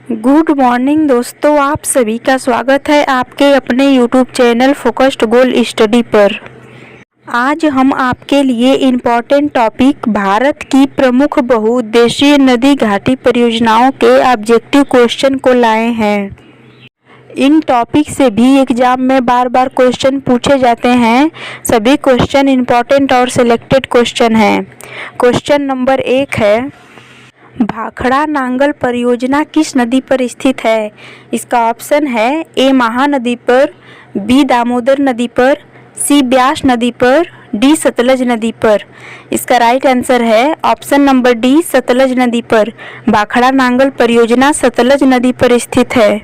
Good morning दोस्तों, आप सभी का स्वागत है आपके अपने यूट्यूब चैनल फोकस्ड गोल स्टडी पर। आज हम आपके लिए इम्पोर्टेंट टॉपिक भारत की प्रमुख बहुउद्देशीय नदी घाटी परियोजनाओं के ऑब्जेक्टिव क्वेश्चन को लाए हैं। इन टॉपिक से भी एग्जाम में बार बार क्वेश्चन पूछे जाते हैं। सभी क्वेश्चन इम्पोर्टेंट और सिलेक्टेड क्वेश्चन हैं। क्वेश्चन नंबर 1 है, भाखड़ा नांगल परियोजना किस नदी पर स्थित है? इसका ऑप्शन है ए महानदी पर, बी दामोदर नदी पर, सी ब्यास नदी पर, डी सतलज नदी पर। इसका राइट आंसर है ऑप्शन नंबर डी सतलज नदी पर। भाखड़ा नांगल परियोजना सतलज नदी पर स्थित है।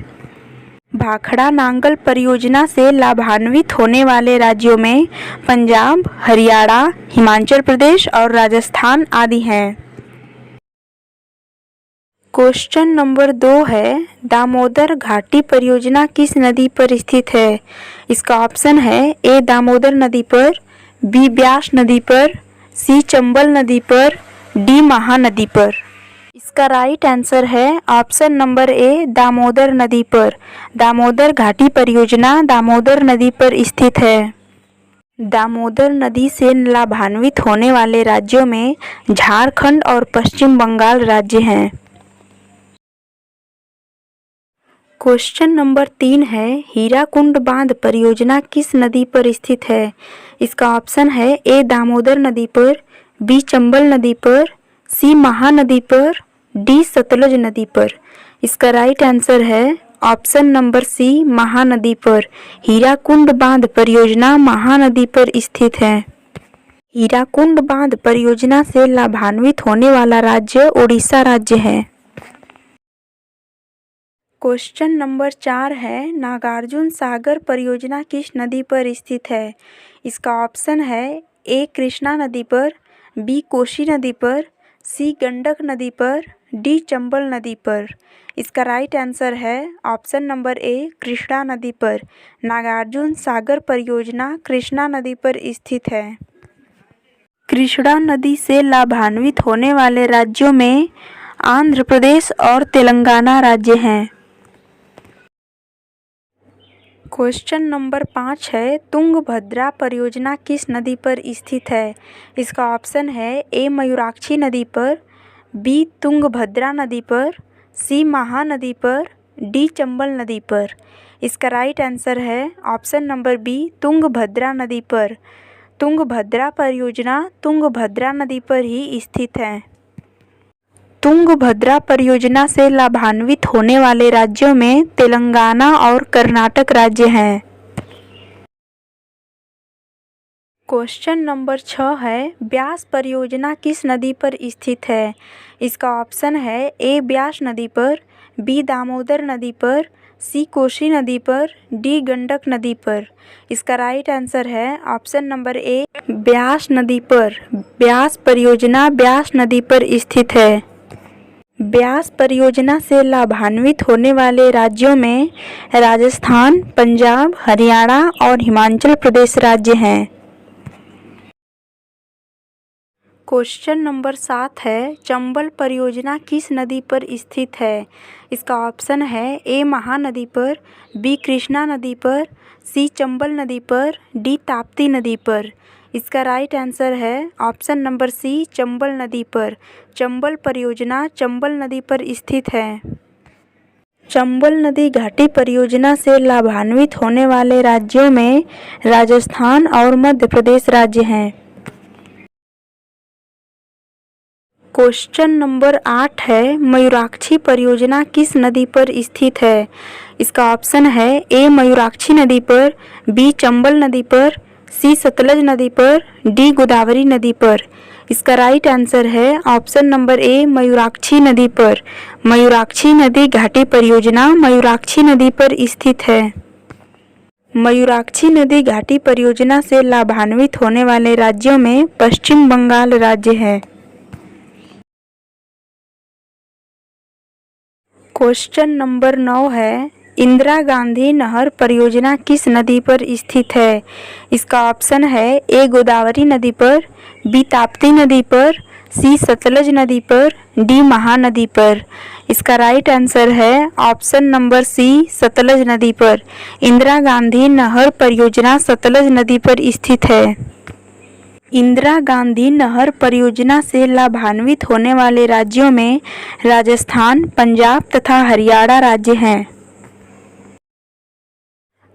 भाखड़ा नांगल परियोजना से लाभान्वित होने वाले राज्यों में पंजाब, हरियाणा, हिमाचल प्रदेश और राजस्थान आदि हैं। क्वेश्चन नंबर 2 है, दामोदर घाटी परियोजना किस नदी पर स्थित है? इसका ऑप्शन है ए दामोदर नदी पर, बी ब्यास नदी पर, सी चंबल नदी पर, डी महानदी पर। इसका राइट आंसर है ऑप्शन नंबर ए दामोदर नदी पर। दामोदर घाटी परियोजना दामोदर नदी पर स्थित है। दामोदर नदी से लाभान्वित होने वाले राज्यों में झारखंड और पश्चिम बंगाल राज्य हैं। क्वेश्चन नंबर 3 है, हीराकुंड बांध परियोजना किस नदी पर स्थित है? इसका ऑप्शन है ए दामोदर नदी पर, बी चंबल नदी पर, सी महानदी पर, डी सतलज नदी पर। इसका राइट आंसर है ऑप्शन नंबर सी महानदी पर। हीराकुंड बांध परियोजना महानदी पर स्थित है। हीराकुंड बांध परियोजना से लाभान्वित होने वाला राज्य ओडिशा राज्य है। क्वेश्चन नंबर 4 है, नागार्जुन सागर परियोजना किस नदी पर स्थित है? इसका ऑप्शन है ए कृष्णा नदी पर, बी कोसी नदी पर, सी गंडक नदी पर, डी चंबल नदी पर। इसका राइट आंसर है ऑप्शन नंबर ए कृष्णा नदी पर। नागार्जुन सागर परियोजना कृष्णा नदी पर स्थित है। कृष्णा नदी से लाभान्वित होने वाले राज्यों में आंध्र प्रदेश और तेलंगाना राज्य हैं। क्वेश्चन नंबर 5 है, तुंगभद्रा परियोजना किस नदी पर स्थित है? इसका ऑप्शन है ए मयूराक्षी नदी पर, बी तुंगभद्रा नदी पर, सी महानदी पर, डी चंबल नदी पर। इसका राइट आंसर है ऑप्शन नंबर बी तुंगभद्रा नदी पर। तुंगभद्रा परियोजना तुंगभद्रा नदी पर ही स्थित है। तुंगभद्रा परियोजना से लाभान्वित होने वाले राज्यों में तेलंगाना और कर्नाटक राज्य हैं। क्वेश्चन नंबर 6 है, ब्यास परियोजना किस नदी पर स्थित है? इसका ऑप्शन है ए ब्यास नदी पर, बी दामोदर नदी पर, सी कोसी नदी पर, डी गंडक नदी पर। इसका राइट आंसर है ऑप्शन नंबर ए ब्यास नदी पर। ब्यास परियोजना ब्यास नदी पर स्थित है। ब्यास परियोजना से लाभान्वित होने वाले राज्यों में राजस्थान, पंजाब, हरियाणा और हिमाचल प्रदेश राज्य हैं। क्वेश्चन नंबर 7 है, चंबल परियोजना किस नदी पर स्थित है? इसका ऑप्शन है ए महानदी पर, बी कृष्णा नदी पर, सी चंबल नदी पर, डी ताप्ती नदी पर। इसका राइट आंसर है ऑप्शन नंबर सी चंबल नदी पर। चंबल परियोजना चंबल नदी पर स्थित है। चंबल नदी घाटी परियोजना से लाभान्वित होने वाले राज्यों में राजस्थान और मध्य प्रदेश राज्य हैं। क्वेश्चन नंबर 8 है, मयूराक्षी परियोजना किस नदी पर स्थित है? इसका ऑप्शन है ए मयूराक्षी नदी पर, बी चंबल नदी पर, सी सतलज नदी पर, डी गोदावरी नदी पर। इसका राइट आंसर है ऑप्शन नंबर ए मयूराक्षी नदी पर। मयूराक्षी नदी घाटी परियोजना मयूराक्षी नदी पर स्थित है। मयूराक्षी नदी घाटी परियोजना से लाभान्वित होने वाले राज्यों में पश्चिम बंगाल राज्य है। क्वेश्चन नंबर 9 है, इंदिरा गांधी नहर परियोजना किस नदी पर स्थित है? इसका ऑप्शन है ए गोदावरी नदी पर, बी ताप्ती नदी पर, सी सतलज नदी पर, डी महानदी पर। इसका राइट आंसर है ऑप्शन नंबर सी सतलज नदी पर। इंदिरा गांधी नहर परियोजना सतलज नदी पर स्थित है। इंदिरा गांधी नहर परियोजना से लाभान्वित होने वाले राज्यों में राजस्थान, पंजाब तथा हरियाणा राज्य हैं।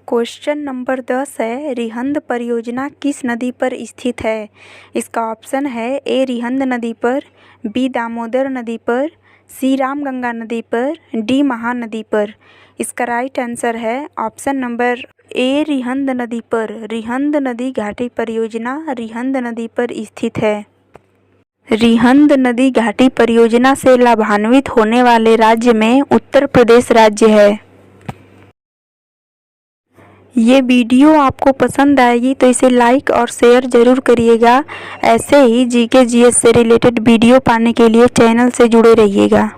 क्वेश्चन नंबर 10 है, रिहंद परियोजना किस नदी पर स्थित है? इसका ऑप्शन है ए रिहंद नदी पर, बी दामोदर नदी पर, सी रामगंगा नदी पर, डी महानदी पर। इसका राइट आंसर है ऑप्शन नंबर ए रिहंद नदी पर। रिहंद नदी घाटी परियोजना रिहंद नदी पर स्थित है। रिहंद नदी घाटी परियोजना से लाभान्वित होने वाले राज्य में उत्तर प्रदेश राज्य है। ये वीडियो आपको पसंद आएगी तो इसे लाइक और शेयर ज़रूर करिएगा। ऐसे ही जीके जीएस से रिलेटेड वीडियो पाने के लिए चैनल से जुड़े रहिएगा।